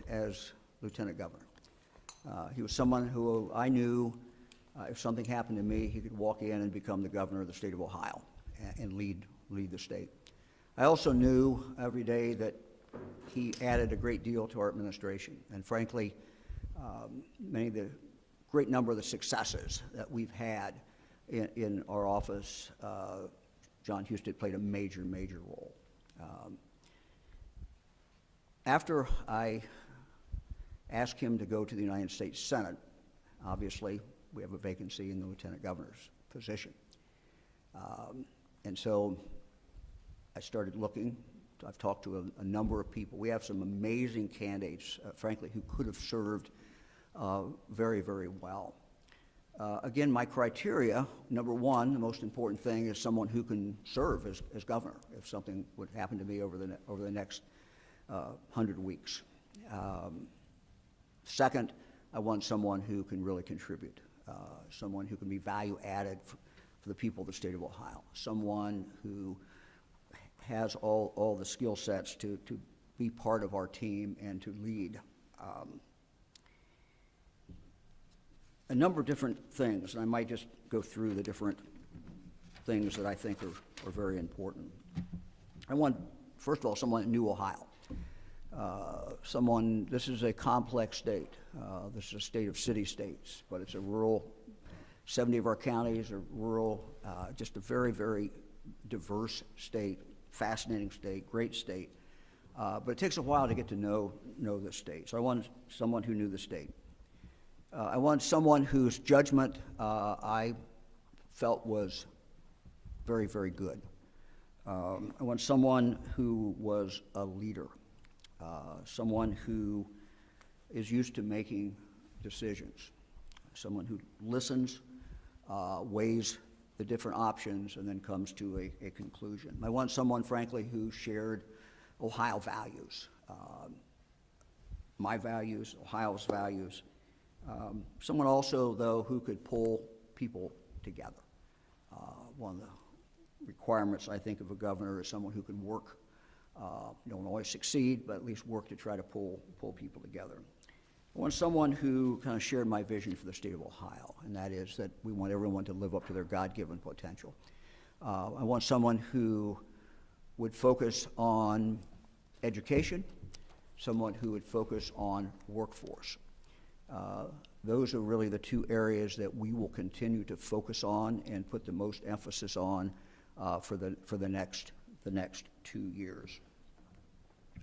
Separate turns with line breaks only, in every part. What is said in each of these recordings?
as Lieutenant Governor. He was someone who I knew if something happened to me, he could walk in and become the governor of the state of Ohio and lead the state. I also knew every day that he added a great deal to our administration, and frankly, great number of the successes that we've had in our office, John Husted played a major role. After I asked him to go to the United States Senate, obviously we have a vacancy in the lieutenant governor's position. And so I started looking. I've talked to a number of people. We have some amazing candidates, frankly, who could have served very well. Again, my criteria, number one, the most important thing is someone who can serve as governor if something would happen to me over the next 100 weeks. Second, I want someone who can really contribute, someone who can be value added for the people of the state of Ohio, someone who has all the skill sets to be part of our team and to lead. A number of different things, and I might just go through the different things that I think are very important. I want, first of all, someone that knew Ohio. This is a complex state. This is a state of city-states, but it's a rural, 70 of our counties are rural, just a very diverse state, fascinating state, great state. But it takes a while to get to know the state. So I want someone who knew the state. I want someone whose judgment I felt was very good. I want someone who was a leader, someone who is used to making decisions, someone who listens, weighs the different options, and then comes to a conclusion. I want someone, frankly, who shared Ohio values, my values, Ohio's values. Someone also, though, who could pull people together. One of the requirements, I think, of a governor is someone who can work. You don't always succeed, but at least work to try to pull people together. I want someone who kind of shared my vision for the state of Ohio, and that is that we want everyone to live up to their God-given potential. I want someone who would focus on education, someone who would focus on workforce. Those are really the two areas that we will continue to focus on and put the most emphasis on for the next 2 years.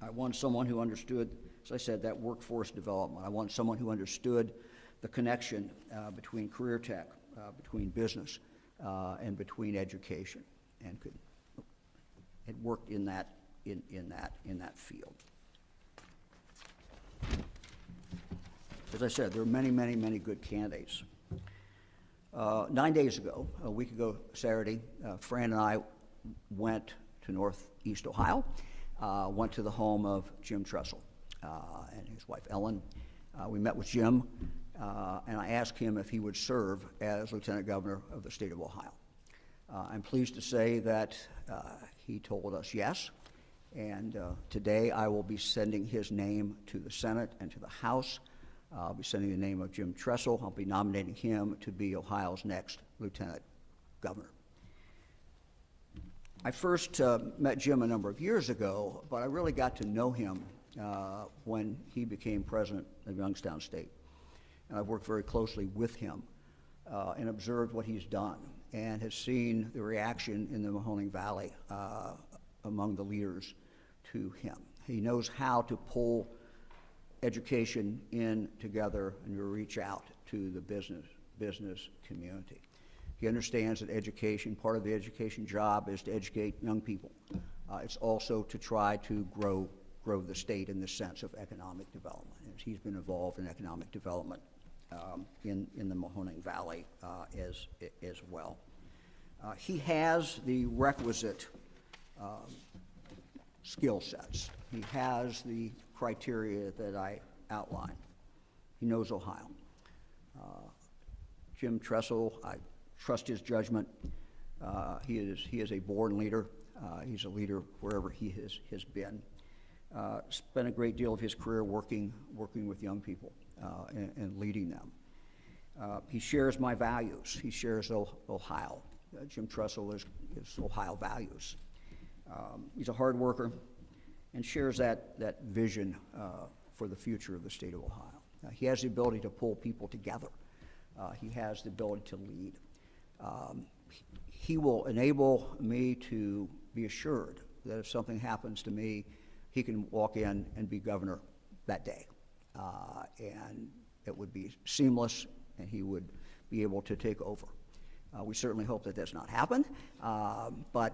I want someone who understood, as I said, that workforce development. I want someone who understood the connection between career tech, between business, and between education, and had worked in that field. As I said, there are many good candidates. 9 days ago, a week ago Saturday, Fran and I went to Northeast Ohio, went to the home of Jim Tressel and his wife Ellen. We met with Jim, and I asked him if he would serve as Lieutenant Governor of the state of Ohio. I'm pleased to say that he told us yes, and today I will be sending his name to the Senate and to the House. I'll be sending the name of Jim Tressel. I'll be nominating him to be Ohio's next Lieutenant Governor. I first met Jim a number of years ago, but I really got to know him when he became president of Youngstown State. And I've worked very closely with him and observed what he's done, and has seen the reaction in the Mahoning Valley among the leaders to him. He knows how to pull education in together and to reach out to the business community. He understands that education, part of the education job is to educate young people. It's also to try to grow the state in the sense of economic development. And he's been involved in economic development in the Mahoning Valley as well. He has the requisite skill sets. He has the criteria that I outlined. He knows Ohio. Jim Tressel, I trust his judgment. He is a born leader. He's a leader wherever he has been. spent a great deal of his career working with young people and leading them. He shares my values. He shares Ohio. Jim Tressel is Ohio values. He's a hard worker and shares that vision for the future of the state of Ohio. He has the ability to pull people together. He has the ability to lead. He will enable me to be assured that if something happens to me, he can walk in and be governor that day. And it would be seamless, and he would be able to take over. We certainly hope that does not happen, but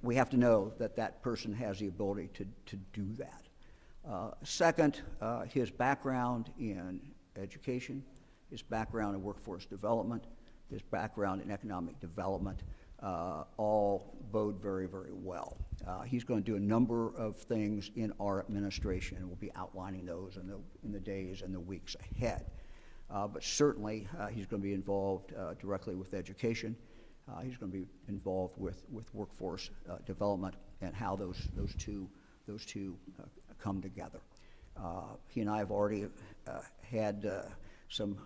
we have to know that that person has the ability to do that. Second, his background in education, his background in workforce development, his background in economic development, all bode very, very well. He's going to do a number of things in our administration, and we'll be outlining those in the days and the weeks ahead. But certainly, he's going to be involved directly with education. He's going to be involved with workforce development and how those two come together. He and I have already had some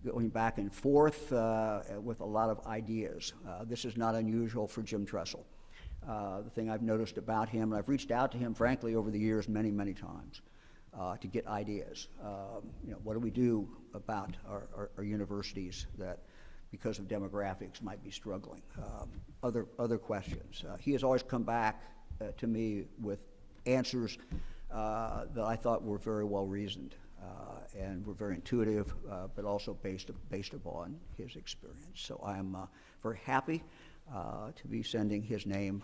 going back and forth with a lot of ideas. This is not unusual for Jim Tressel. The thing I've noticed about him, and I've reached out to him, frankly, over the years many, many times to get ideas. What do we do about our universities that, because of demographics, might be struggling? Other questions. He has always come back to me with answers that I thought were very well reasoned and were very intuitive, but also based upon his experience. So I am very happy to be sending his name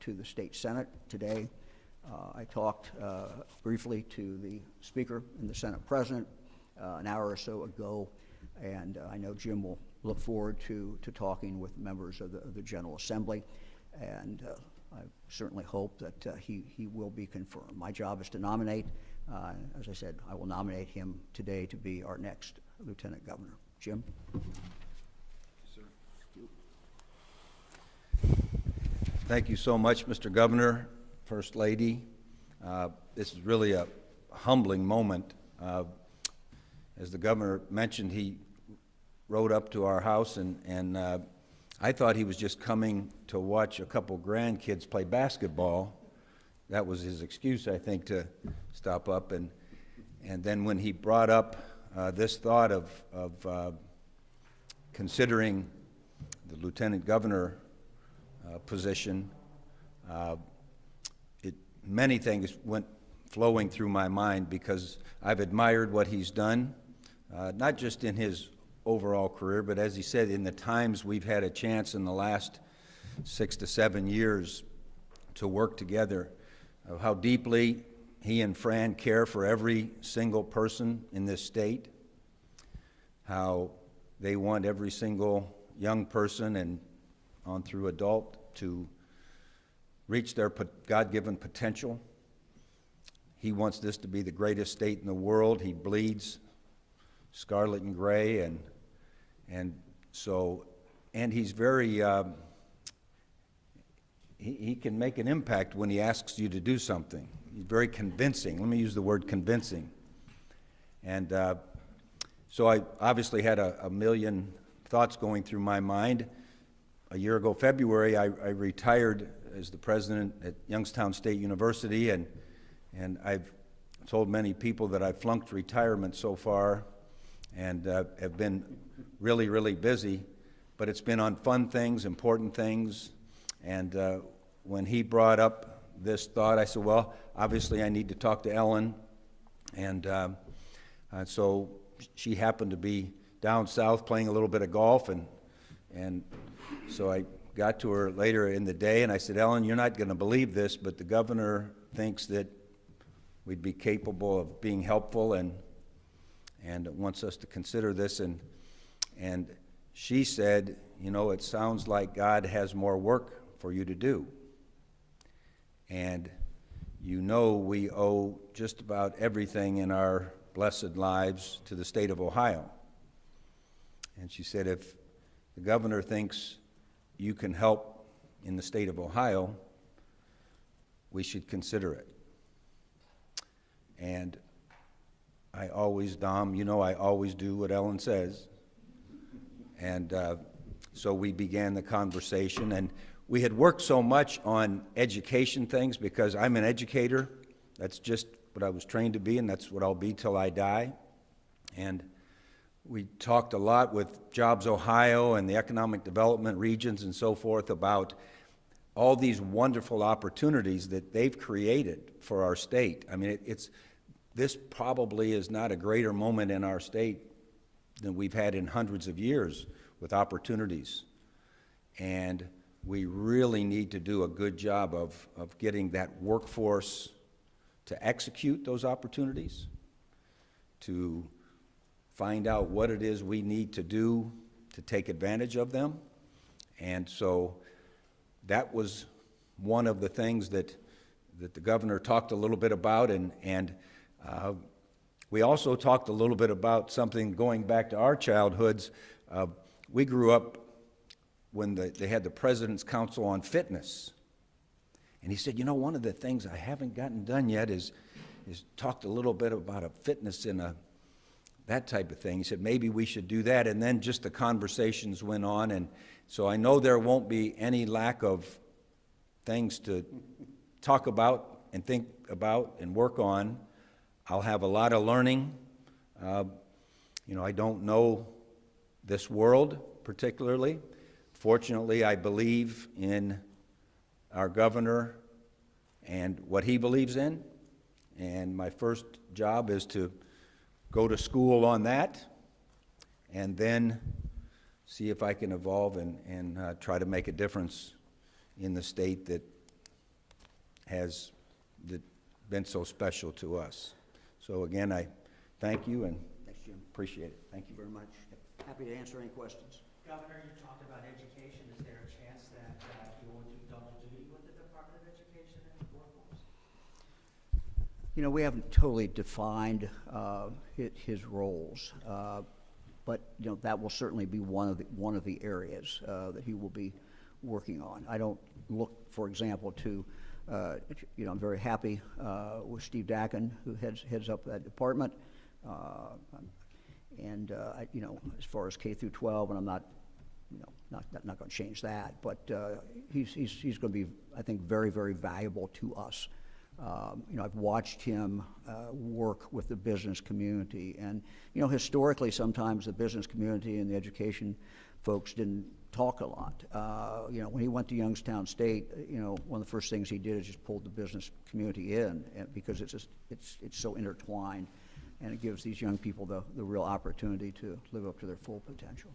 to the state Senate today. I talked briefly to the Speaker and the Senate President an hour or so ago, and I know Jim will look forward to talking with members of the General Assembly, and I certainly hope that he will be confirmed. My job is to nominate. As I said, I will nominate him today to be our next Lieutenant Governor. Jim?
Sir. Thank you so much, Mr. Governor, First Lady. This is really a humbling moment. As the governor mentioned, he rode up to our house, and I thought he was just coming to watch a couple grandkids play basketball. That was his excuse, I think, to stop up. And then when he brought up this thought of considering the lieutenant governor position, many things went flowing through my mind, because I've admired what he's done, not just in his overall career, but as he said, in the times we've had a chance in the last 6 to 7 years to work together, of how deeply he and Fran care for every single person in this state, how they want every single young person and on through adult to reach their God-given potential. He wants this to be the greatest state in the world. He bleeds scarlet and gray, and he's very he can make an impact when he asks you to do something. He's very convincing. Let me use the word convincing. And so I obviously had a million thoughts going through my mind. A year ago, February, I retired as the president at Youngstown State University, and I've told many people that I've flunked retirement so far and have been really, really busy, but it's been on fun things, important things. And when he brought up this thought, I said, well, obviously I need to talk to Ellen. And so she happened to be down south playing a little bit of golf, and so I got to her later in the day, and I said, Ellen, you're not going to believe this, but the governor thinks that we'd be capable of being helpful and wants us to consider this. And she said, it sounds like God has more work for you to do. And we owe just about everything in our blessed lives to the state of Ohio. And she said, if the governor thinks you can help in the state of Ohio, we should consider it. And I always, Dom, you know I always do what Ellen says. And so we began the conversation, and we had worked so much on education things because I'm an educator. That's just what I was trained to be, and that's what I'll be till I die. And we talked a lot with Jobs Ohio and the economic development regions and so forth about all these wonderful opportunities that they've created for our state. I mean, this probably is not a greater moment in our state than we've had in hundreds of years with opportunities. And we really need to do a good job of getting that workforce to execute those opportunities, to find out what it is we need to do to take advantage of them. And so that was one of the things that the governor talked a little bit about, and we also talked a little bit about something going back to our childhoods. We grew up when they had the President's Council on Fitness. And he said, you know, one of the things I haven't gotten done yet is talked a little bit about a fitness in that type of thing. He said, maybe we should do that. And then just the conversations went on. And so I know there won't be any lack of things to talk about and think about and work on. I'll have a lot of learning. You know, I don't know this world particularly. Fortunately, I believe in our governor and what he believes in. And my first job is to go to school on that and then see if I can evolve and try to make a difference in the state that has been so special to us. So again, I thank you and
Thanks, Jim.
appreciate it. Thank you.
Very much. Happy to answer any questions.
Governor, you talked about education. Is there a chance that you will do double duty with the Department of Education and the workforce?
You know, we haven't totally defined his roles, but you know that will certainly be one of the areas that he will be working on. I don't look, for example, to you know, I'm very happy with Steve Dakin, who heads up that department, and you know, as far as K through 12, and I'm not, you know, not going to change that, but he's going to be, I think, very, very valuable to us. You know, I've watched him work with the business community, and you know, historically, sometimes the business community and the education folks didn't talk a lot. You know, when he went to Youngstown State, you know, one of the first things he did is just pulled the business community in, because it's so intertwined, and it gives these young people the real opportunity to live up to their full potential.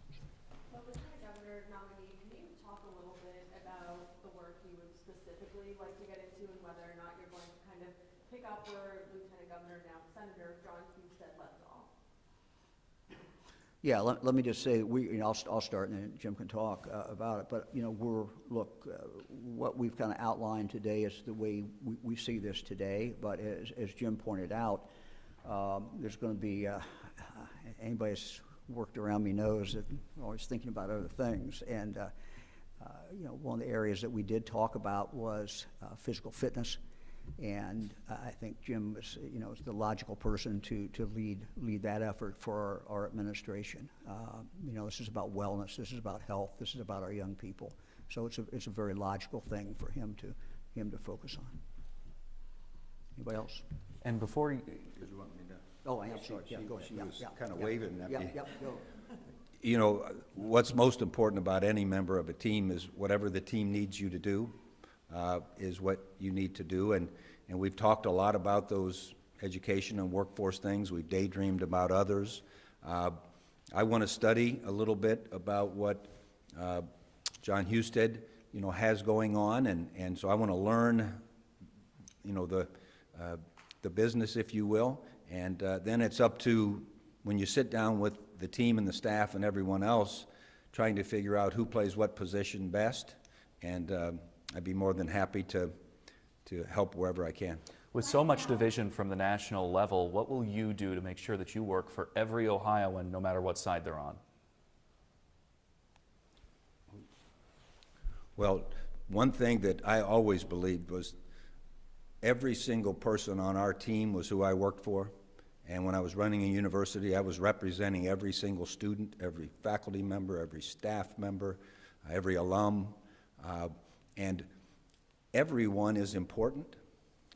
Well, the current governor nominee, can you talk a little bit about the work you would specifically like to get into and whether or not you're going to kind of pick up where Lieutenant Governor, now Senator John Husted left off?
Yeah, let me just say, you know, I'll start and then Jim can talk about it. But you know, what we've kind of outlined today is the way we see this today. But as Jim pointed out, there's going to be anybody who's worked around me knows that I'm always thinking about other things. And you know, one of the areas that we did talk about was physical fitness. And I think Jim is, you know, is the logical person to lead that effort for our administration. You know, this is about wellness. This is about health. This is about our young people. So it's a very logical thing for him to focus on. Anybody else?
And before you,
Did you want me to?
Oh, I am sorry. Yeah, go ahead.
She
Yeah,
was
yeah,
kind of
yeah.
waving at me.
Yeah, go.
You know, what's most important about any member of a team is whatever the team needs you to do is what you need to do. And we've talked a lot about those education and workforce things. We've daydreamed about others. I want to study a little bit about what John Husted, you know, has going on. And so I want to learn, you know, the business, if you will. And then it's up to, when you sit down with the team and the staff and everyone else, trying to figure out who plays what position best. And I'd be more than happy to help wherever I can.
with so much division from the national level, what will you do to make sure that you work for every Ohioan, no matter what side they're on?
Well, one thing that I always believed was every single person on our team was who I worked for. And when I was running a university, I was representing every single student, every faculty member, every staff member, every alum, and everyone is important.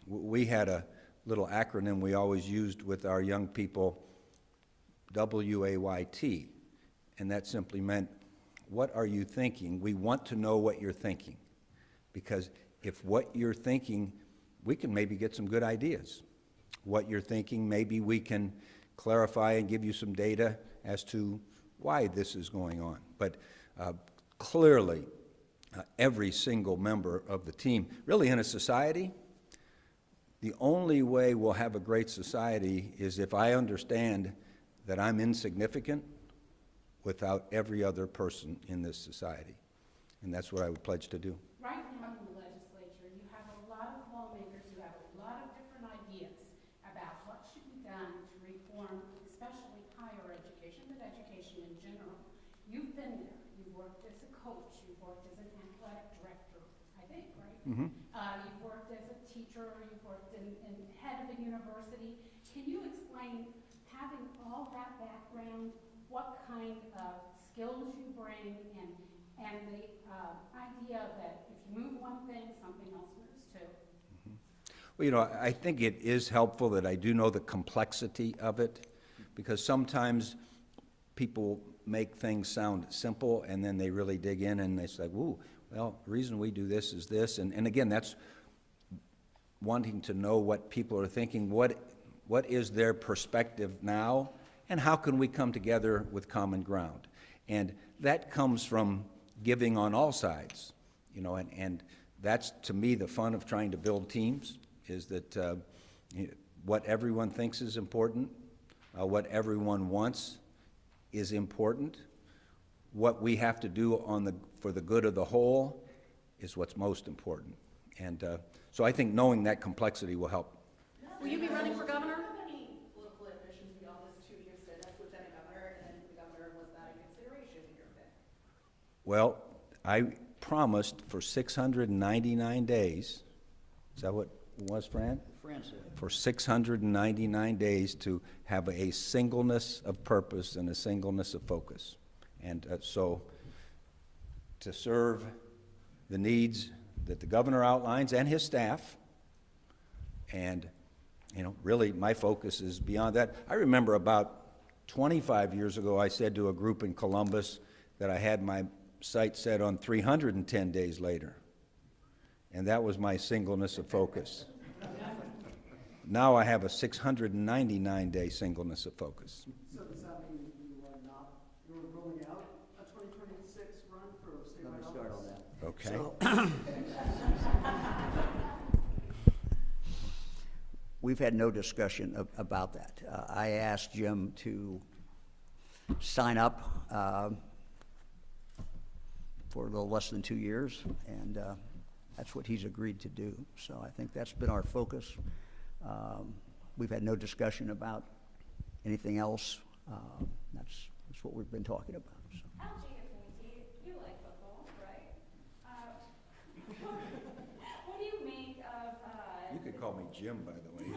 We had a little acronym we always used with our young people, WAYT, and that simply meant, what are you thinking? We want to know what you're thinking, because if what you're thinking, we can maybe get some good ideas. What you're thinking, maybe we can clarify and give you some data as to why this is going on. But clearly, every single member of the team, really in a society, the only way we'll have a great society is if I understand that I'm insignificant without every other person in this society. And that's what I would pledge to do.
Right now in the legislature, you have a lot of lawmakers who have a lot of different ideas about what should be done to reform, especially higher education, but education in general. You've been there. You've worked as a coach. You've worked as an athletic director, I think, right?
Mm-hmm.
You've worked as a teacher. You've worked in head of a university. Can you explain, having all that background, what kind of skills you bring and the idea that if you move one thing, something else moves too?
Well, you know, I think it is helpful that I do know the complexity of it, because sometimes people make things sound simple and then they really dig in and they say, ooh, well, the reason we do this is this. And again, that's wanting to know what people are thinking, what is their perspective now, and how can we come together with common ground. And that comes from giving on all sides, you know, and that's, to me, the fun of trying to build teams, is that what everyone thinks is important, what everyone wants is important. What we have to do for the good of the whole is what's most important. And so I think knowing that complexity will help.
Will you be running for governor?
How many political ambitions beyond this 2-year stint as lieutenant governor, and the governor, was that a consideration in your pick?
Well, I promised for 699 days, is that what it was, Fran?
Fran said.
For 699 days to have a singleness of purpose and a singleness of focus. And so to serve the needs that the governor outlines and his staff, and you know, really my focus is beyond that. I remember about 25 years ago, I said to a group in Columbus that I had my sights set on 310 days later. And that was my singleness of focus. Now I have a 699-day singleness of focus.
So does that mean you're ruling out a 2026 run for statewide office?
Let me start on that.
Okay.
We've had no discussion about that. I asked Jim to sign up for a little less than 2 years, and that's what he's agreed to do. So I think that's been our focus. We've had no discussion about anything else. That's what we've been talking about. So.
Algie, you like football, right? What do you make of...
You could call me Jim, by the way.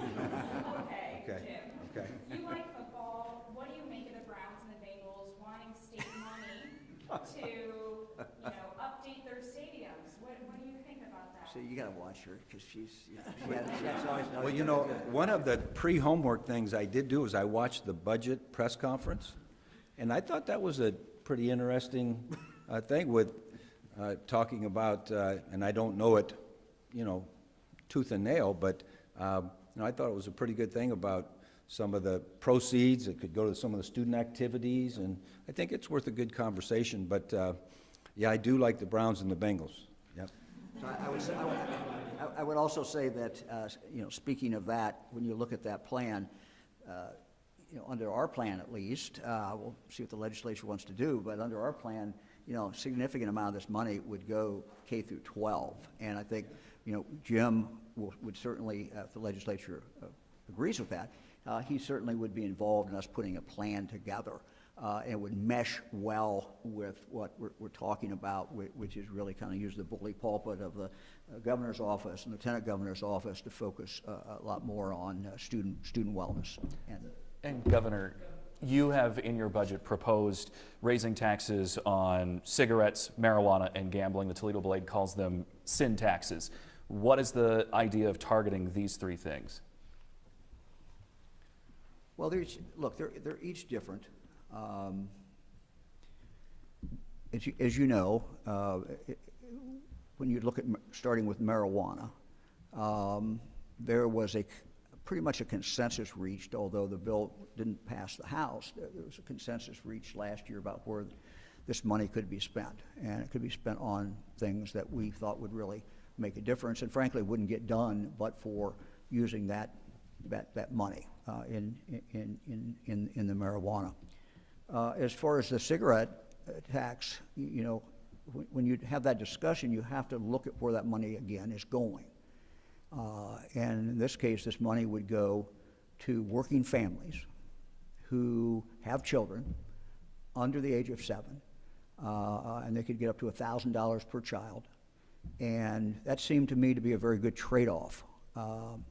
Okay,
Okay,
Jim.
okay.
You like football. What do you make of the Browns and the Bengals wanting state money to, update their stadiums? What do you think about that?
So you got to watch her because she's always.
Well, you know, one of the pre-homework things I did do is I watched the budget press conference, and I thought that was a pretty interesting thing with talking about, and I don't know it, tooth and nail, but I thought it was a pretty good thing about some of the proceeds that could go to some of the student activities, and I think it's worth a good conversation. But yeah, I do like the Browns and the Bengals. Yep.
So I would also say that, speaking of that, when you look at that plan, under our plan at least, we'll see what the legislature wants to do, but under our plan, a significant amount of this money would go K through 12. And I think, Jim would certainly, if the legislature agrees with that, he certainly would be involved in us putting a plan together and would mesh well with what we're talking about, which is really kind of use the bully pulpit of the governor's office and lieutenant governor's office to focus a lot more on student wellness.
And Governor, you have in your budget proposed raising taxes on cigarettes, marijuana, and gambling. The Toledo Blade calls them sin taxes. What is the idea of targeting these three things?
Well, they're each different. As you know, when you look at starting with marijuana, there was pretty much a consensus reached, although the bill didn't pass the House. There was a consensus reached last year about where this money could be spent, and it could be spent on things that we thought would really make a difference, and frankly wouldn't get done but for using that money in the marijuana. As far as the cigarette tax, you know, when you have that discussion, you have to look at where that money again is going. And in this case, this money would go to working families who have children under the age of 7, and they could get up to $1,000 per child. And that seemed to me to be a very good trade-off.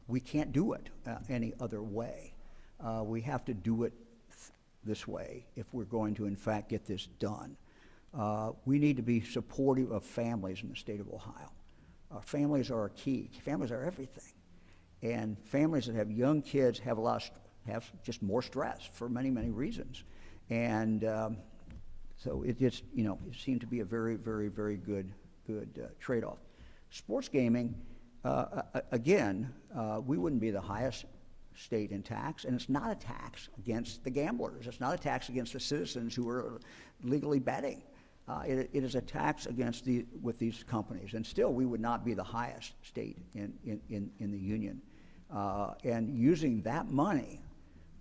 We can't do it any other way. We have to do it this way if we're going to, in fact, get this done. We need to be supportive of families in the state of Ohio. Families are key. Families are everything. And families that have young kids have just more stress for many, many reasons. And so it just, you know, it seemed to be a very, very, very good trade-off. Sports gaming, again, we wouldn't be the highest state in tax, and it's not a tax against the gamblers. It's not a tax against the citizens who are legally betting. It is a tax with these companies, and still we would not be the highest state in the union. And using that money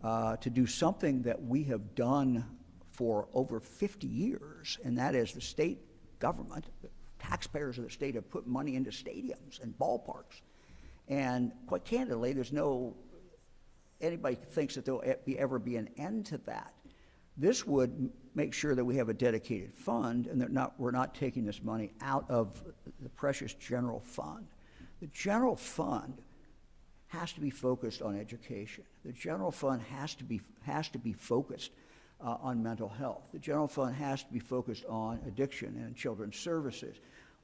to do something that we have done for over 50 years, and that is the state government, the taxpayers of the state have put money into stadiums and ballparks. And quite candidly, anybody thinks that there'll ever be an end to that. This would make sure that we have a dedicated fund and that we're not taking this money out of the precious general fund. The general fund has to be focused on education. The general fund has to be focused on mental health. The general fund has to be focused on addiction and children's services.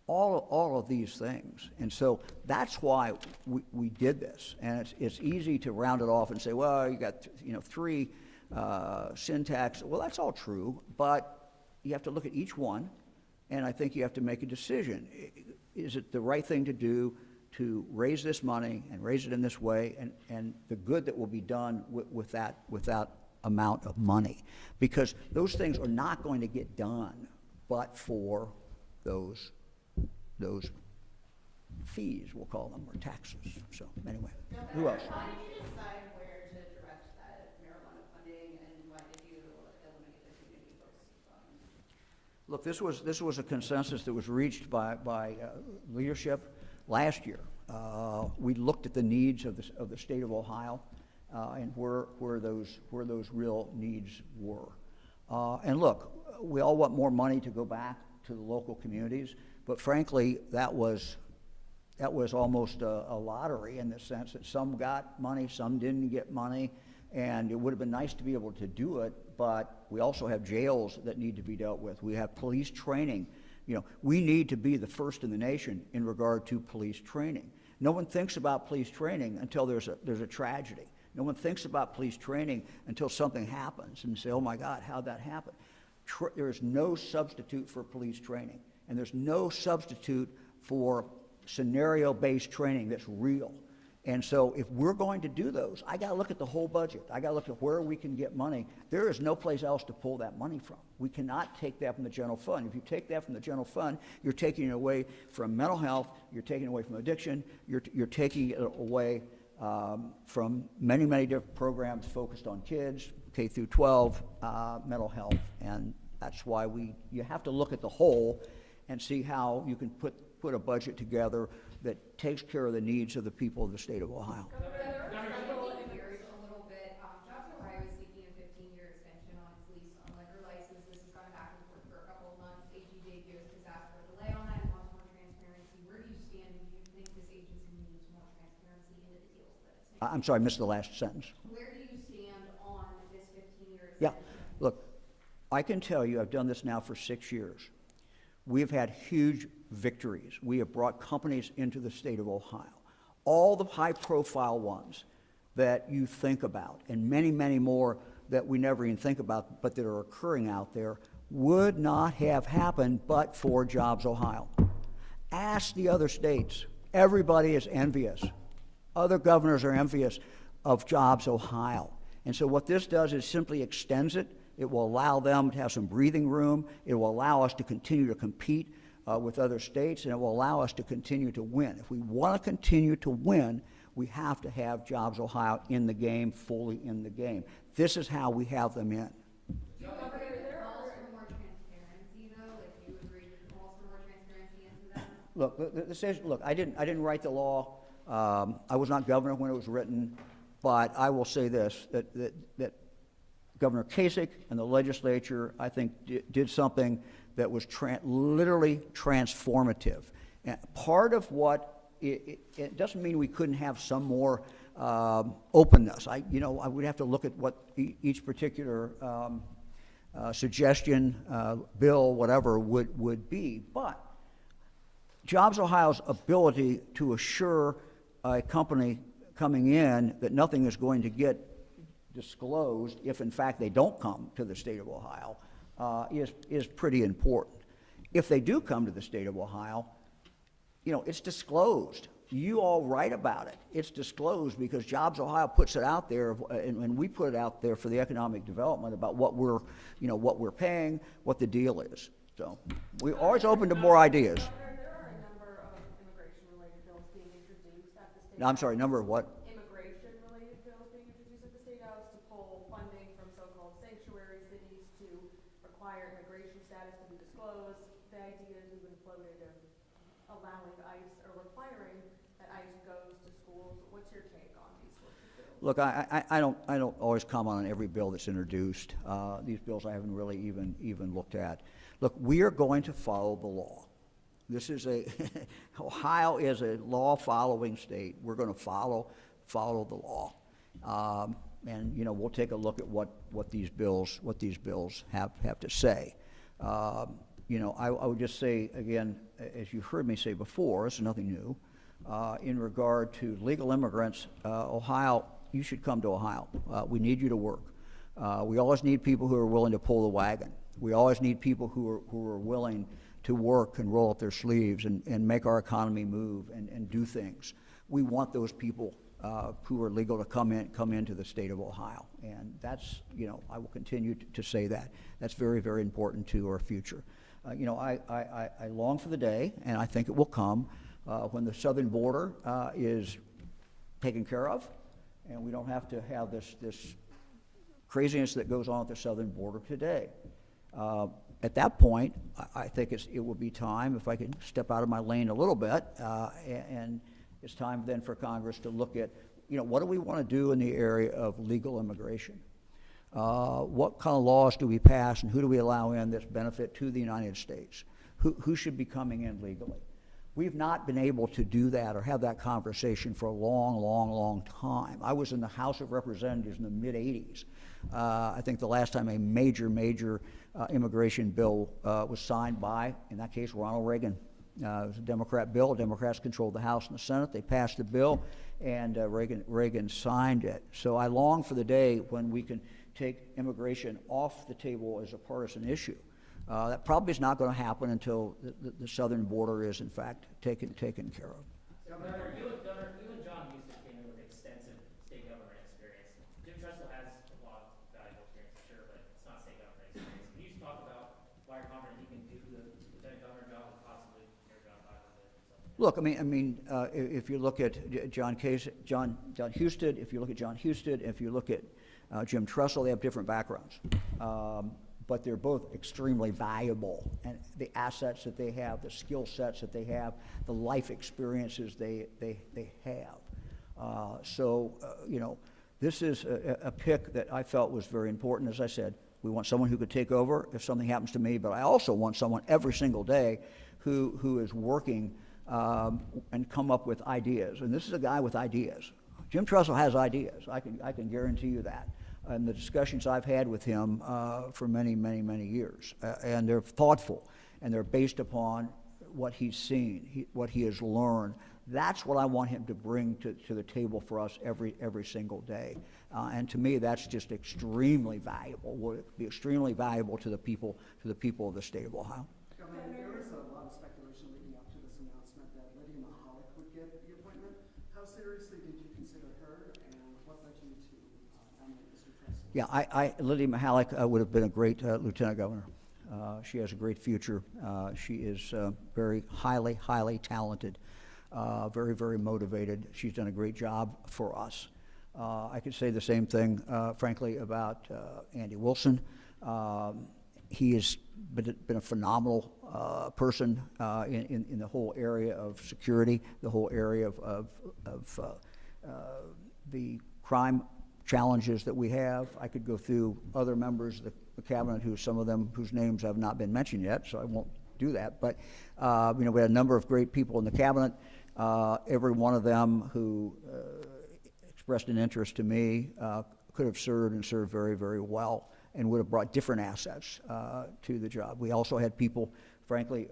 All of these things. And so that's why we did this. And it's easy to round it off and say, well, you got 3 sin tax. Well, that's all true, but you have to look at each one, and I think you have to make a decision. Is it the right thing to do to raise this money and raise it in this way, and the good that will be done with that amount of money? Because those things are not going to get done but for those fees, we'll call them, or taxes. So anyway, who else?
How did you decide where to direct that marijuana funding, and why did you eliminate the community focused fund?
Look, this was a consensus that was reached by leadership last year. We looked at the needs of the state of Ohio and where those real needs were. And look, we all want more money to go back to the local communities, but frankly, that was almost a lottery in the sense that some got money, some didn't get money, and it would have been nice to be able to do it, but we also have jails that need to be dealt with. We have police training. You know, we need to be the first in the nation in regard to police training. No one thinks about police training until there's a tragedy. No one thinks about police training until something happens and say, oh my God, how'd that happen? There is no substitute for police training, and there's no substitute for scenario-based training that's real. And so if we're going to do those, I got to look at the whole budget. I got to look at where we can get money. There is no place else to pull that money from. We cannot take that from the general fund. If you take that from the general fund, you're taking it away from mental health, you're taking it away from addiction, you're taking it away from many, many different programs focused on kids, K through 12, mental health. And that's why you have to look at the whole and see how you can put a budget together that takes care of the needs of the people of the state of Ohio.
Gears a little bit. Jobs Ohio is seeking a 15-year extension on its lease on liquor
I'm sorry, I missed the last sentence.
Where do you stand on this 15-year
Yeah,
extension?
look, I can tell you, I've done this now for 6 years. We've had huge victories. We have brought companies into the state of Ohio. All the high-profile ones that you think about, and many, many more that we never even think about, but that are occurring out there, would not have happened but for Jobs Ohio. Ask the other states. Everybody is envious. Other governors are envious of Jobs Ohio. And so what this does is simply extends it. It will allow them to have some breathing room. It will allow us to continue to compete with other states, and it will allow us to continue to win. If we want to continue to win, we have to have Jobs Ohio in the game, fully in the game. This is how we have them in.
Do you agree with the calls for more transparency, though? Like, do you agree with the calls for more transparency into that?
Look, I didn't write the law. I was not governor when it was written, but I will say this, that Governor Kasich and the legislature, I think, did something that was literally transformative. And part of what, it doesn't mean we couldn't have some more openness. I would have to look at what each particular suggestion, bill, whatever, would be. But Jobs Ohio's ability to assure a company coming in that nothing is going to get disclosed if in fact they don't come to the state of Ohio is pretty important. If they do come to the state of Ohio, it's disclosed. You all write about it. It's disclosed because Jobs Ohio puts it out there, and we put it out there for the economic development about what we're paying, what the deal is. So we're always open to more ideas.
There are a number of immigration-related bills being introduced at the state.
No, I'm sorry, number of what?
Immigration-related bills being introduced at the state house to pull funding from so-called sanctuary cities to require immigration status to be disclosed. The idea is even floated of allowing ICE or requiring that ICE goes to schools. What's your take on these sorts of bills?
Look, I don't always comment on every bill that's introduced. These bills I haven't really even looked at. Look, we are going to follow the law. This is Ohio is a law-following state. We're going to follow the law, and we'll take a look at what these bills have to say. I would just say again, as you heard me say before, this is nothing new. In regard to legal immigrants, Ohio, you should come to Ohio. We need you to work. We always need people who are willing to pull the wagon. We always need people who are willing to work and roll up their sleeves and make our economy move and do things. We want those people who are legal to come into the state of Ohio. And that's, I will continue to say that. That's very, very important to our future. I long for the day, and I think it will come, when the southern border is taken care of, and we don't have to have this craziness that goes on at the southern border today. At that point, I think it will be time, if I can step out of my lane a little bit, and it's time then for Congress to look at, what do we want to do in the area of legal immigration? What kind of laws do we pass, and who do we allow in that's benefit to the United States? Who should be coming in legally? We've not been able to do that or have that conversation for a long, long, long time. I was in the House of Representatives in the mid-'80s. I think the last time a major immigration bill was signed by, in that case, Ronald Reagan. It was a Democrat bill. Democrats controlled the House and the Senate. They passed the bill, and Reagan signed it. So I long for the day when we can take immigration off the table as a partisan issue. That probably is not going to happen until the southern border is, in fact, taken care of.
Governor, you and John Houston came in with extensive state government experience. Jim Tressel has a lot of valuable experience, sure, but it's not state government experience. Can you just talk about why you're confident he can do the lieutenant governor job and possibly your job by something?
Look, if you look at John Houston, if you look at John Houston, if you look at Jim Tressel, they have different backgrounds. But they're both extremely valuable, and the assets that they have, the skill sets that they have, the life experiences they have. This is a pick that I felt was very important. As I said, we want someone who could take over if something happens to me, but I also want someone every single day who is working and come up with ideas. And this is a guy with ideas. Jim Tressel has ideas. I can guarantee you that. And the discussions I've had with him for many, many, many years, and they're thoughtful, and they're based upon what he's seen, what he has learned. That's what I want him to bring to the table for us every single day. And to me, that's just extremely valuable. Would be extremely valuable to the people of the state of Ohio.
Governor, there is a lot of speculation leading up to this announcement that Lydia Mahalik would get the appointment. How seriously did you consider her, and what led you to nominate Mr. Tressel?
Yeah, Lydia Mahalik would have been a great lieutenant governor. She has a great future. She is very highly talented, very, very motivated. She's done a great job for us. I could say the same thing, frankly, about Andy Wilson. He has been a phenomenal person in the whole area of security, the whole area of the crime challenges that we have. I could go through other members of the cabinet some of them whose names have not been mentioned yet, so I won't do that. But we had a number of great people in the cabinet. Every one of them who expressed an interest to me could have served and served very, very well, and would have brought different assets to the job. We also had people, frankly,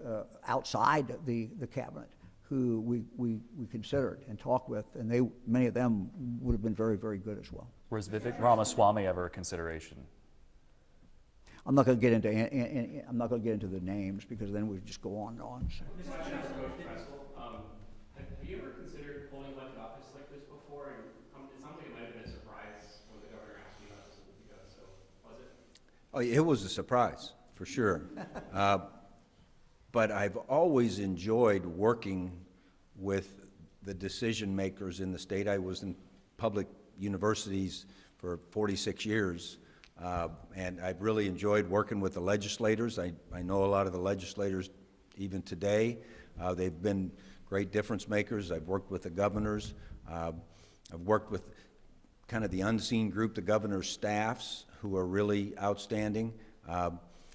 outside the cabinet who we considered and talked with, and many of them would have been very, very good as well.
Was Vivek Ramaswamy ever a consideration?
I'm not going to get into the names, because then we just go on and on. So.
Mr. Tressel, have you ever considered holding elected office like this before? And it sounds like it might have been a surprise when the governor asked you about this a week ago. So was it?
Oh, it was a surprise, for sure. But I've always enjoyed working with the decision makers in the state. I was in public universities for 46 years, and I've really enjoyed working with the legislators. I know a lot of the legislators even today. They've been great difference makers. I've worked with the governors. I've worked with kind of the unseen group, the governor's staffs, who are really outstanding.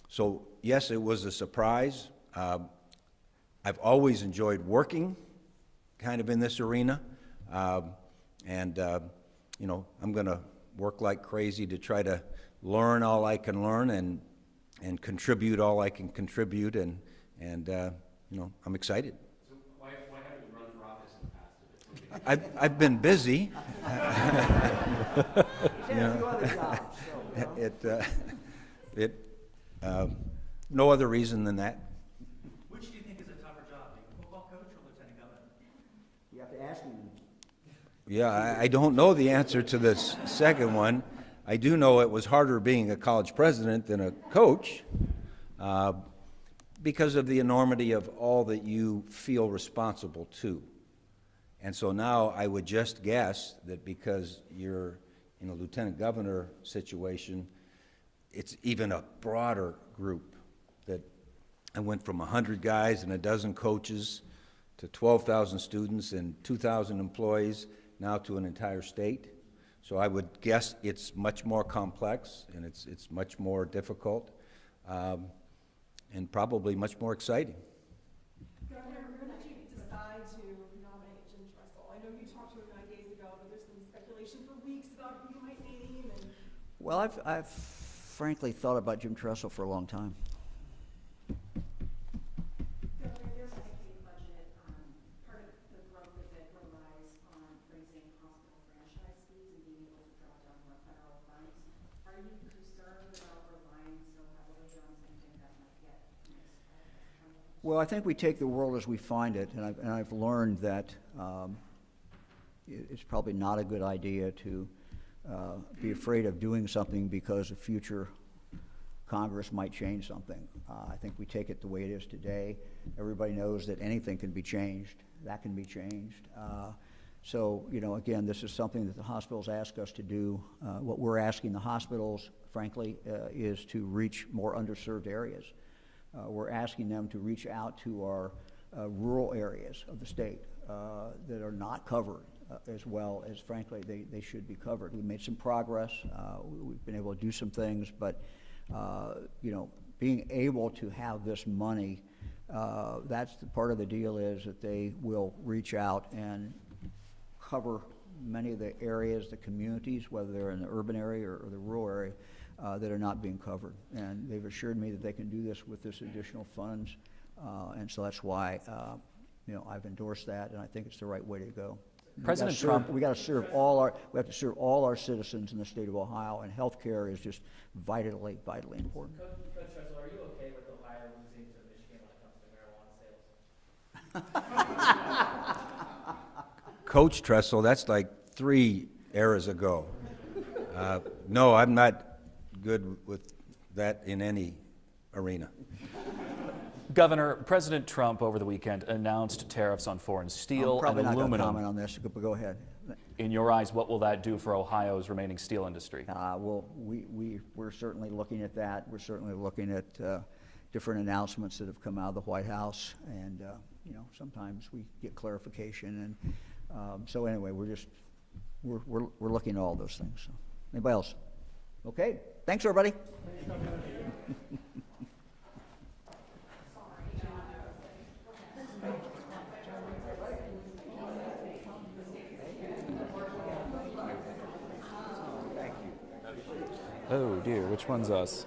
So yes, it was a surprise. I've always enjoyed working kind of in this arena, and I'm going to work like crazy to try to learn all I can learn and contribute all I can contribute, and I'm excited.
So why haven't you run for office in the past?
I've been busy.
He's had a few other jobs. So,
No other reason than that.
Which do you think is a tougher job, being a football coach or lieutenant governor?
you have to ask him.
Yeah, I don't know the answer to this second one. I do know it was harder being a college president than a coach, because of the enormity of all that you feel responsible to. And so now I would just guess that because you're in a lieutenant governor situation, it's even a broader group. That I went from 100 guys and a dozen coaches to 12,000 students and 2,000 employees, now to an entire state. So I would guess it's much more complex, and it's much more difficult, and probably much more exciting.
Governor, where did you decide to nominate Jim Tressel? I know you talked to him 9 days ago, but there's been speculation for weeks about who you might name.
Well, I've frankly thought about Jim Tressel for a long time.
Governor, their Medicaid budget, part of the growth of it relies on raising hospital franchise fees and being able to draw down more federal funds. Are you concerned about relying so heavily on something that might get missed?
Well, I think we take the world as we find it, and I've learned that it's probably not a good idea to be afraid of doing something because a future Congress might change something. I think we take it the way it is today. Everybody knows that anything can be changed. That can be changed. So, again, this is something that the hospitals ask us to do. What we're asking the hospitals, frankly, is to reach more underserved areas. We're asking them to reach out to our rural areas of the state that are not covered as well as, frankly, they should be covered. We made some progress. We've been able to do some things, but being able to have this money, that's the part of the deal, is that they will reach out and cover many of the areas, the communities, whether they're in the urban area or the rural area, that are not being covered. And they've assured me that they can do this with this additional funds. And so that's why, I've endorsed that, and I think it's the right way to go.
President Trump-
We got to serve we have to serve all our citizens in the state of Ohio, and healthcare is just vitally, vitally important.
Coach Tressel, are you okay with Ohio losing to Michigan when it comes to marijuana sales?
Coach Tressel, that's like 3 eras ago. No, I'm not good with that in any arena.
Governor, President Trump over the weekend announced tariffs on foreign steel
I'm probably
and
not going to
aluminum.
comment on this, but go ahead.
In your eyes, what will that do for Ohio's remaining steel industry?
Well, we're certainly looking at that. We're certainly looking at different announcements that have come out of the White House, and sometimes we get clarification. And so anyway, we're looking at all those things. So. Anybody else? Okay. Thanks, everybody.
Oh dear, which one's us?